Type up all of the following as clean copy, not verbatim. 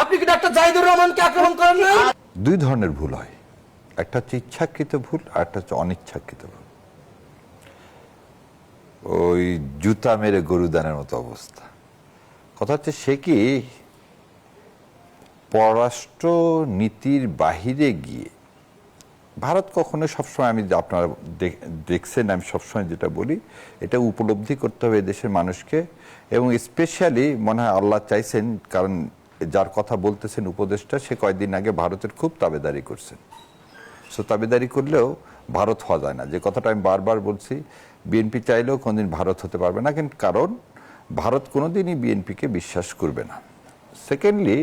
আপনি কি ডাক্তার জাহিদুর রহমানকে আক্রমণ করেন নাই? দুই ধরনের ভুল হয়, একটা হচ্ছে ইচ্ছাকৃত ভুল আর একটা হচ্ছে অনিচ্ছাকৃত ভুল। ওই জুতা মেরে গরু দানের মতো অবস্থা। কথা হচ্ছে সে কি পররাষ্ট্র নীতির বাহিরে গিয়ে ভারত কখনো সবসময়, আমি আপনারা দেখছেন আমি সবসময় যেটা বলি, এটা উপলব্ধি করতে হবে দেশের মানুষকে, এবং স্পেশালি মনে হয় আল্লাহ চাইছেন, কারণ যার কথা বলতেছেন উপদেষ্টা সে কয়েকদিন আগে ভারতের খুব তাবেদারি করছেন। সো তাবেদারি করলেও ভারত হওয়া যায় না, যে কথাটা আমি বারবার বলছি। বিএনপি চাইলেও কোনোদিন ভারত হতে পারবে না, কিন্তু কারণ ভারত কোনোদিনই বিএনপিকে বিশ্বাস করবে না। সেকেন্ডলি,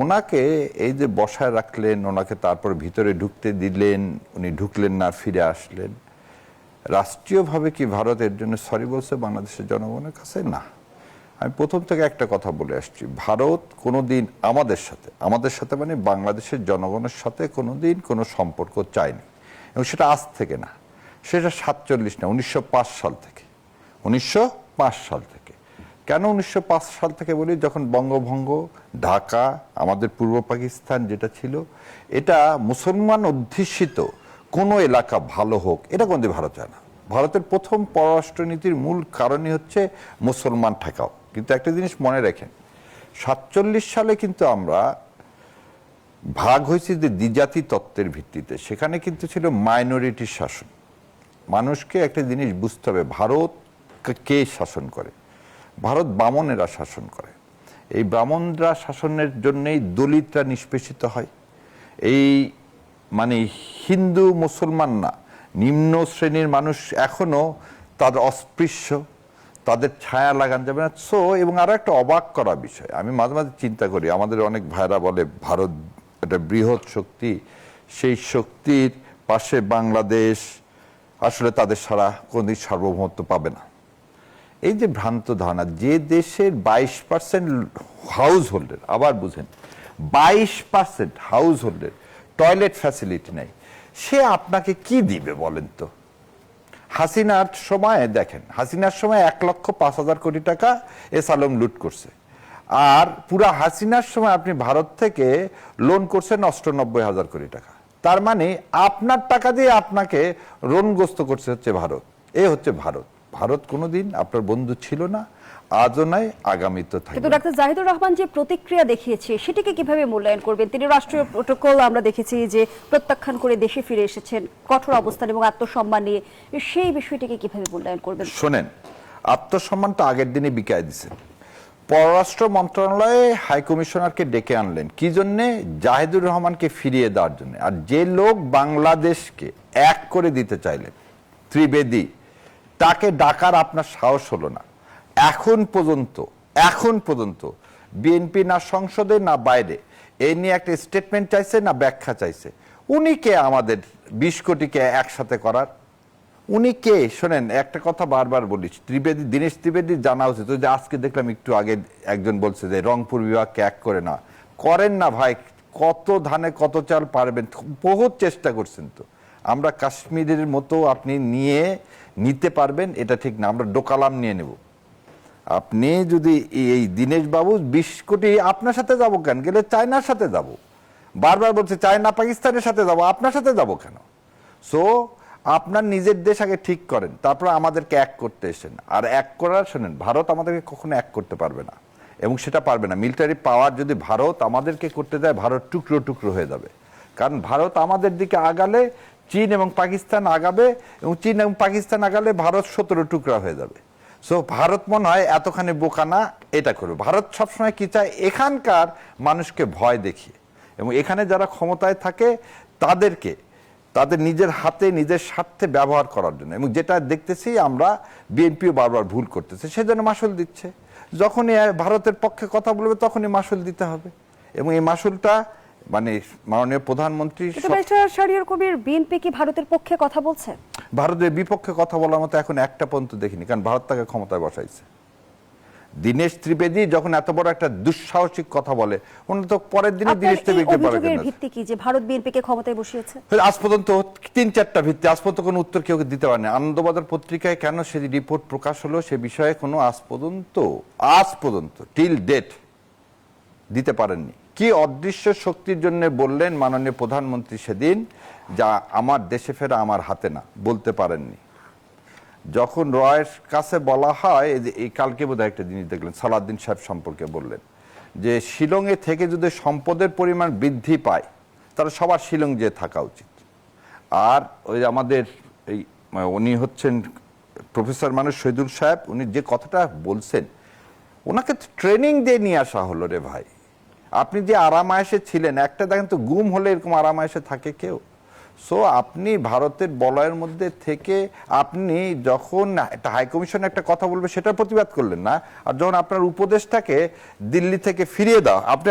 ওনাকে এই যে বসায় রাখলেন, ওনাকে তারপর ভিতরে ঢুকতে দিলেন, উনি ঢুকলেন না, ফিরে আসলেন, রাষ্ট্রীয়ভাবে কি ভারত এর জন্য সরি বলছে বাংলাদেশের জনগণের কাছে? না। আমি প্রথম থেকে একটা কথা বলে আসছি, ভারত কোনোদিন আমাদের সাথে মানে বাংলাদেশের জনগণের সাথে কোনোদিন কোনো সম্পর্ক চায়নি, এবং সেটা আজ থেকে না, সেটা 47 না, 1905 সাল থেকে। 1905 সাল থেকে। কেন 1905 সাল থেকে বলি? যখন বঙ্গভঙ্গ, ঢাকা, আমাদের পূর্ব পাকিস্তান যেটা ছিল, এটা মুসলমান অধ্যুষিত কোনো এলাকা ভালো হোক, এটা কোনোদিন ভারত চায় না। ভারতের প্রথম পররাষ্ট্রনীতির মূল কারণই হচ্ছে মুসলমান ঠেকাও। কিন্তু একটা জিনিস মনে রাখেন, 47 সালে কিন্তু আমরা ভাগ হয়েছি যে দ্বিজাতি তত্ত্বের ভিত্তিতে, সেখানে কিন্তু ছিল মাইনরিটি শাসন। মানুষকে একটা জিনিস বুঝতে হবে, ভারত কে শাসন করে? ভারত ব্রাহ্মণেরা শাসন করে। এই ব্রাহ্মণরা শাসনের জন্যই দলিতরা নিষ্পেষিত হয়। এই মানে হিন্দু মুসলমান না, নিম্ন শ্রেণীর মানুষ এখনো তাদের অস্পৃশ্য, তাদের ছায়া লাগান যাবে না। সো, এবং আরো একটা অবাক করা বিষয়, আমি মাঝে মাঝে চিন্তা করি, আমাদের অনেক ভাইরা বলে ভারত একটা বৃহৎ শক্তি, সেই শক্তির পাশে বাংলাদেশ আসলে তাদের সারা কোনদিন সার্বভৌমত্ব পাবে না। এই যে ভ্রান্ত ধারণা, যে দেশের 22% হাউস হোল্ডের, আবার বুঝেন 22% হাউস হোল্ডের টয়লেট ফ্যাসিলিটি নাই, সে আপনাকে কি দিবে বলেন তো? হাসিনার সময় দেখেন, হাসিনার সময় 1,05,000 কোটি টাকা এসালম লুট করছে, আর পুরা হাসিনার সময় আপনি ভারত থেকে লোন করছেন 98,000 কোটি টাকা। তার মানে আপনার টাকা দিয়ে আপনাকে ঋণগ্রস্ত করছে হচ্ছে ভারত। এ হচ্ছে ভারত। ভারত কোনোদিন আপনার বন্ধু ছিল না, আজও নাই, আগামীতেও থাকবে। কিন্তু ডাক্তার জাহিদুর রহমান যে প্রতিক্রিয়া দেখিয়েছে, সেটাকে কিভাবে মূল্যায়ন করবেন? তিনি রাষ্ট্রীয় প্রটোকল আমরা দেখেছি যে প্রত্যাখ্যান করে দেশে ফিরে এসেছেন কঠোর অবস্থান এবং আত্মসম্মান নিয়ে, সেই বিষয়টিকে কিভাবে মূল্যায়ন করবেন? শোনেন, আত্মসম্মানটা আগের দিনে বিকায় দিচ্ছেন। পররাষ্ট্র মন্ত্রণালয়ে হাই কমিশনারকে ডেকে আনলেন কি জন্যে? জাহিদুর রহমানকে ফিরিয়ে দেওয়ার জন্য। আর যে লোক বাংলাদেশকে এক করে দিতে চাইলেন, ত্রিবেদী, তাকে ডাকার আপনার সাহস হলো না। এখন পর্যন্ত বিএনপি না সংসদে না বাইরে এই নিয়ে একটা স্টেটমেন্ট চাইছে না ব্যাখ্যা চাইছে। উনি কে আমাদের 20 কোটিকে একসাথে করার? উনি কে? শোনেন, একটা কথা বারবার বলি, ত্রিবেদী, দীনেশ ত্রিবেদী জানা উচিত। যে আজকে দেখলাম একটু আগে একজন বলছে যে রংপুর বিভাগকে এক করে না, করেন না ভাই। কত ধানে কত চাল পারবেন? বহুত চেষ্টা করছেন তো। আমরা কাশ্মীরের মতো আপনি নিতে পারবেন এটা ঠিক না, আমরা ডোকালাম নিয়ে নেব। আপনি যদি এই দীনেশ বাবু 20 কোটি, আপনার সাথে যাব কেন? গেলে চায়নার সাথে যাব। বারবার বলছে চায়না পাকিস্তানের সাথে যাব, আপনার সাথে যাব কেন? সো আপনার নিজের দেশ আগে ঠিক করেন, তারপর আমাদেরকে এক করতে এসেন। আর এক করার, শোনেন, ভারত আমাদেরকে কখনো এক করতে পারবে না, এবং সেটা পারবে না। মিলিটারি পাওয়ার যদি ভারত আমাদেরকে করতে দেয়, ভারত টুকরো টুকরো হয়ে যাবে। কারণ ভারত আমাদের দিকে আগালে চীন এবং পাকিস্তান আগাবে, এবং চীন এবং পাকিস্তান আগালে ভারত 17 টুকরা হয়ে যাবে। সো ভারত মনে হয় এতখানি বোকা না, এটা করবে। ভারত সবসময় কি চায়? এখানকার মানুষকে ভয় দেখিয়ে, এবং এখানে যারা ক্ষমতায় থাকে তাদেরকে তাদের নিজের হাতে নিজের স্বার্থে ব্যবহার করার জন্য। এবং যেটা দেখতেছি আমরা, বিএনপিও বারবার ভুল করতেছে, সেজন্য মাসুল দিচ্ছে। যখনই ভারতের পক্ষে কথা বলবে তখনই মাসুল দিতে হবে, এবং এই মাসুলটা মানে মাননীয় প্রধানমন্ত্রী। শাহরিয়ার কবির, বিএনপি কি ভারতের পক্ষে কথা বলছে? ভারতের বিপক্ষে কথা বলার মতো এখন একটা পর্যন্ত দেখিনি, কারণ ভারত তাকে ক্ষমতায় বসাইছে। দীনেশ ত্রিবেদী যখন এত বড় একটা দুঃসাহসিক কথা বলে, উনি তো পরের দিনে আপনার দীনেশ এই ত্রিবেদীকে বলে অভিযোগের কেন? ভিত্তি কি যে ভারত বিএনপিকে ক্ষমতায় বসিয়েছে? আজ পর্যন্ত 3-4টা ভিত্তি, আজ পর্যন্ত কোনো উত্তর কেউ দিতে পারেনি। আনন্দবাজার পত্রিকায় কেন সেই রিপোর্ট প্রকাশ হলো সে বিষয়ে কোনো আজ পর্যন্ত টিল ডেট দিতে পারেননি। কি অদৃশ্য শক্তির জন্য বললেন মাননীয় প্রধানমন্ত্রী সেদিন, যা আমার দেশে ফেরা আমার হাতে না, বলতে পারেননি। যখন রয়ের কাছে বলা হয়, এই কালকে বোধহয় একটা জিনিস দেখলেন, সালাউদ্দিন সাহেব সম্পর্কে বললেন যে শিলংয়ে থেকে যদি সম্পদের পরিমাণ বৃদ্ধি পায় তাহলে সবার শিলং যেয়ে থাকা উচিত। আর ওই আমাদের এই উনি হচ্ছেন প্রফেসর মানুষ শহীদুল সাহেব, উনি যে কথাটা বলছেন, ওনাকে ট্রেনিং দিয়ে নিয়ে আসা হলো রে ভাই। আপনি যে আরামায়েশে ছিলেন, একটা দেখেন তো গুম হলে এরকম আরামায়েশে থাকে কেউ? সো আপনি ভারতের বলয়ের মধ্যে থেকে আপনি যখন একটা হাইকমিশন একটা কথা বলবে সেটার প্রতিবাদ করলেন না, আর যখন আপনার উপদেশটাকে দিল্লি থেকে ফিরিয়ে দাও, আপনি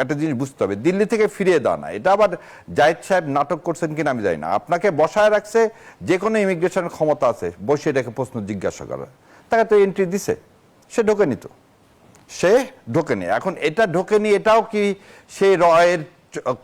একটা জিনিস বুঝতে হবে, দিল্লি থেকে ফিরিয়ে দাও না, এটা আবার জাহিদ সাহেব নাটক করছেন কিনা আমি জানি না। আপনাকে বসায় রাখছে, যে কোনো ইমিগ্রেশনের ক্ষমতা আছে বসিয়ে রেখে প্রশ্ন জিজ্ঞাসা করার, তাকে তো এন্ট্রি দিছে, সে ঢোকেনি তো, সে ঢোকেনি। এখন এটা ঢোকেনি, এটাও কি সেই রয়ের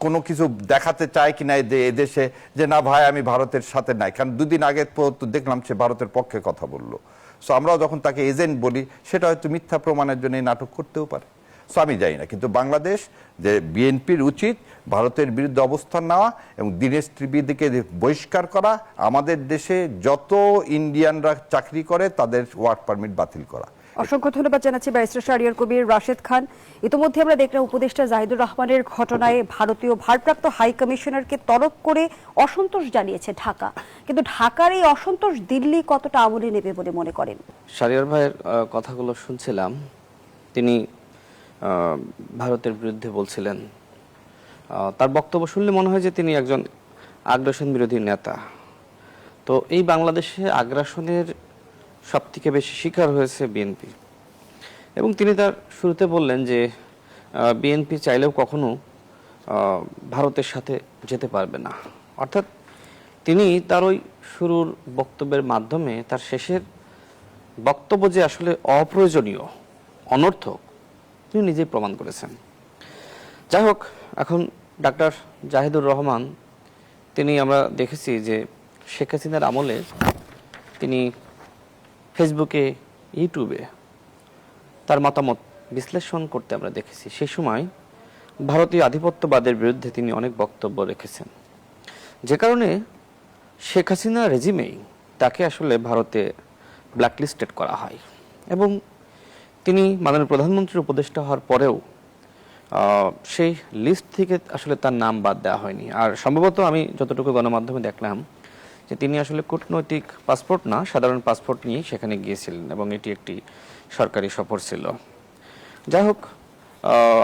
কোনো কিছু দেখাতে চায় কিনা এদেশে যে না ভাই আমি ভারতের সাথে নাই? কারণ দুদিন আগে তো দেখলাম সে ভারতের পক্ষে কথা বললো। সো আমরাও যখন তাকে এজেন্ট বলি, সেটা হয়তো মিথ্যা প্রমাণের জন্য এই নাটক করতেও পারে। সো আমি জানি না, কিন্তু বাংলাদেশ যে বিএনপির উচিত ভারতের বিরুদ্ধে অবস্থান নেওয়া এবং দীনেশ ত্রিবেদীকে বহিষ্কার করা, আমাদের দেশে যত ইন্ডিয়ানরা চাকরি করে তাদের ওয়ার্ক পারমিট বাতিল করা। অসংখ্য ধন্যবাদ জানাচ্ছি ব্যারিস্টার শাহরিয়ার কবির, রাশেদ খান। ইতিমধ্যে আমরা দেখলাম উপদেষ্টা জাহিদুর রহমানের ঘটনায় ভারতীয় ভারপ্রাপ্ত হাই কমিশনারকে তলব করে অসন্তোষ জানিয়েছে ঢাকা, কিন্তু ঢাকার এই অসন্তোষ দিল্লি কতটা আমলে নেবে বলে মনে করেন? শাহরিয়ার ভাইয়ের কথাগুলো শুনছিলাম, তিনি ভারতের বিরুদ্ধে বলছিলেন। তার বক্তব্য শুনলে মনে হয় যে তিনি একজন আগ্রাসন বিরোধী নেতা। তো এই বাংলাদেশে আগ্রাসনের সব থেকে বেশি শিকার হয়েছে বিএনপি, এবং তিনি তার শুরুতে বললেন যে বিএনপি চাইলেও কখনো ভারতের সাথে যেতে পারবে না। অর্থাৎ তিনি তার ওই শুরুর বক্তব্যের মাধ্যমে তার শেষের বক্তব্য যে আসলে অপ্রয়োজনীয়, অনর্থক, তিনি নিজেই প্রমাণ করেছেন। যাই হোক, এখন ডাক্তার জাহিদুর রহমান, তিনি আমরা দেখেছি যে শেখ হাসিনার আমলে তিনি ফেসবুকে, ইউটিউবে তার মতামত বিশ্লেষণ করতে আমরা দেখেছি। সেই সময় ভারতীয় আধিপত্যবাদের বিরুদ্ধে তিনি অনেক বক্তব্য রেখেছেন, যে কারণে শেখ হাসিনা রেজিমেই তাকে আসলে ভারতে ব্ল্যাকলিস্টেড করা হয়, এবং তিনি মাননীয় প্রধানমন্ত্রীর উপদেষ্টা হওয়ার পরেও সেই লিস্ট থেকে আসলে তার নাম বাদ দেওয়া হয়নি। আর সম্ভবত আমি যতটুকু গণমাধ্যমে দেখলাম যে তিনি আসলে কূটনৈতিক পাসপোর্ট না, সাধারণ পাসপোর্ট নিয়ে সেখানে গিয়েছিলেন, এবং এটি একটি সরকারি সফর ছিল। যাই হোক,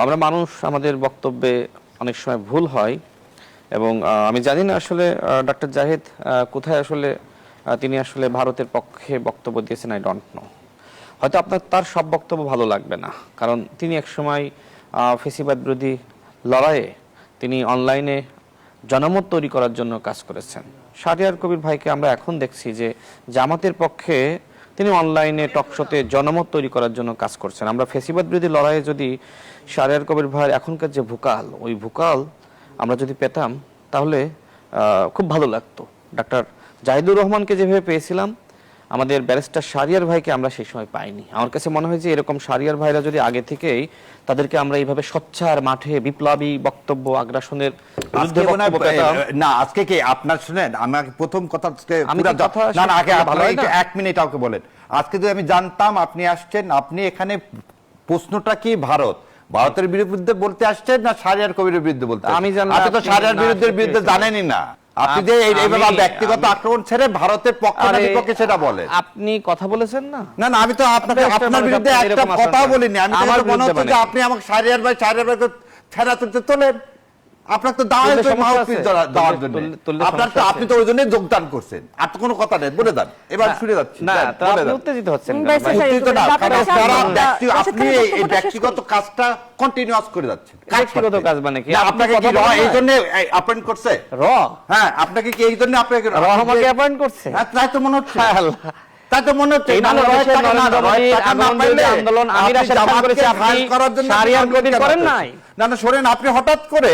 আমরা মানুষ, আমাদের বক্তব্যে অনেক সময় ভুল হয়, এবং আমি জানি না আসলে ডক্টর জাহিদ কোথায় আসলে তিনি আসলে ভারতের পক্ষে বক্তব্য দিয়েছেন, আই ডোন্ট নো। হয়তো আপনার তার সব বক্তব্য ভালো লাগবে না, কারণ তিনি একসময় ফেসিবাদ বিরোধী লড়াইয়ে তিনি অনলাইনে জনমত তৈরি করার জন্য কাজ করেছেন। শাহরিয়ার কবির ভাইকে আমরা এখন দেখছি যে জামাতের পক্ষে তিনি অনলাইনে টকশোতে জনমত তৈরি করার জন্য কাজ করছেন। আমরা ফেসিবাদ বিরোধী লড়াইয়ে যদি শাহরিয়ার কবির ভাইয়ের এখনকার যে ভোকাল, ওই ভোকাল আমরা যদি পেতাম তাহলে খুব ভালো লাগতো। ডাক্তার জাহিদুর রহমানকে যেভাবে পেয়েছিলাম, আমাদের ব্যারিস্টার শাহরিয়ার ভাইকে আমরা সেই সময় পাইনি। আমার কাছে মনে হয় যে এরকম শাহরিয়ার ভাইরা যদি আগে থেকেই তাদেরকে আমরা এইভাবে সোচ্চার মাঠে বিপ্লবী বক্তব্য, আগ্রাসনের বিরুদ্ধে বক্তব্য পেতাম না। আজকে কি আপনার শুনেন, আমাকে প্রথম কথা না না, আগে ভালো 1 মিনিট আমাকে বলেন। আজকে যদি আমি জানতাম আপনি আসছেন, আপনি এখানে প্রশ্নটা কি ভারতের বিরুদ্ধে বলতে আসছেন না শাহরিয়ার কবিরের বিরুদ্ধে বলতে? আমি জানলাম আপনি তো শাহরিয়ার বিরুদ্ধে জানেনই না। আপনি যে এইভাবে ব্যক্তিগত আক্রমণ ছেড়ে ভারতের পক্ষে না বিপক্ষে সেটা বলেন। আপনি কথা বলেছেন না। না না, আমি তো আপনার বিরুদ্ধে একটা কথাও বলিনি। আমি তো মনে হচ্ছে যে আপনি আমাকে শাহরিয়ার ভাইকে ছেড়া তুলতে তোলেন। আপনার তো আপনি তো ওই জন্য যোগদান করছেন, আর তো কোনো কথা নেই, বলে দেন। এবার শুনে যাচ্ছি না, আপনি উত্তেজিত হচ্ছেন। আপনি এই ব্যক্তিগত কাজটা কন্টিনিউয়াস করে যাচ্ছেন। ব্যক্তিগত কাজ মানে কি? আপনাকে কি এই জন্য অ্যাপয়েন্ট করছে হ্যাঁ, আপনাকে কি এই জন্য আপনাকে আমাকে অ্যাপয়েন্ট করছে? হ্যাঁ, তাই তো মনে হচ্ছে। তাই তো মনে হচ্ছে এই বাংলাদেশের নরেন্দ্র মোদী আগমন বিরোধী আন্দোলন আমি রাশেদ খান করেছি, আপনি শাহরিয়ার কবির করেন নাই? না না, শোনেন, আপনি হঠাৎ করে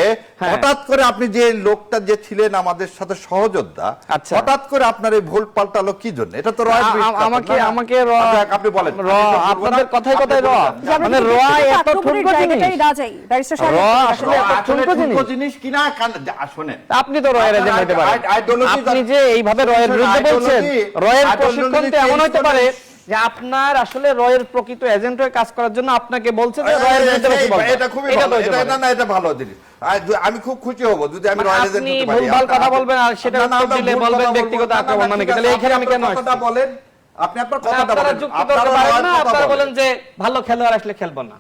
আপনি যে লোকটা যে ছিলেন আমাদের সাথে সহযোদ্ধা, আচ্ছা। হঠাৎ করে আপনার এই ভুল পাল্টালো কি জন্য? এটা তো আমাকে আপনি বলেন আপনাদের কথাই কথাই মানে এত ঠুনকো জিনিস, না যাই ব্যারিস্টার সাহেব আসলে এত ঠুনকো জিনিস। কিনা শোনেন, আপনি তো রয়ের এজেন্ট হতে পারেন, আপনি যে এইভাবে রয়ের বিরুদ্ধে বলছেন, রয়ের প্রশিক্ষণ তো এমন হতে পারে যে আপনার আসলে রয়ের প্রকৃত এজেন্ট হয়ে কাজ করার জন্য আপনাকে বলছে যে রয়ের বিরুদ্ধে বলতে। এটা খুবই ভালো, এটা ভালো জিনিস। আমি খুব খুশি হব যদি আমি রয়্যাল এজেন্ট হতে পারি। আপনি ভুলভাল কথা বলবেন আর সেটা উত্তর দিলে বলবেন ব্যক্তিগত আক্রমণ, মানে কি? তাহলে এইখানে আমি কেন কথা বলেন? আপনি আপনার কথাটা বলেন। আপনারা বলেন যে ভালো খেলোয়াড় আসলে খেলবো না।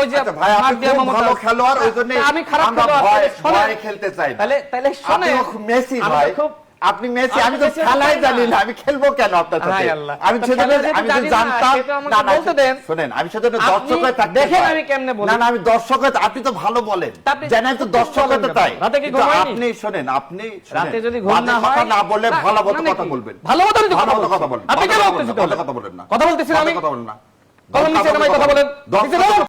ওই যে ভাই, আপনি খুব ভালো খেলোয়াড়, ওইজন্য আমি খারাপ আমরা ভয় খেলতে চাই না। তাহলে শুনে মেসি ভাই, আপনি মেসি, আমি তো খেলাই জানি না, আমি খেলবো কেন আপনার সাথে? আমি সেজন্য জানতাম না, শুনেন, আমি সেজন্য দর্শক হয়ে থাকতে দেখেন আমি কেমনে বলি। না না, আমি দর্শক হয়ে, আপনি তো ভালো বলেন, জানেন তো দর্শক হতে তাই। আপনি শোনেন, আপনি রাতে যদি ঘুম না হয় কথা না বলে ভালো মতো কথা বলবেন, ভালো মতো কথা বলবেন, আপনি কেন কথা বলেন না, কথা বলতেছেন? আমি কথা বলেন না, কলম নিচে নামাই কথা বলেন।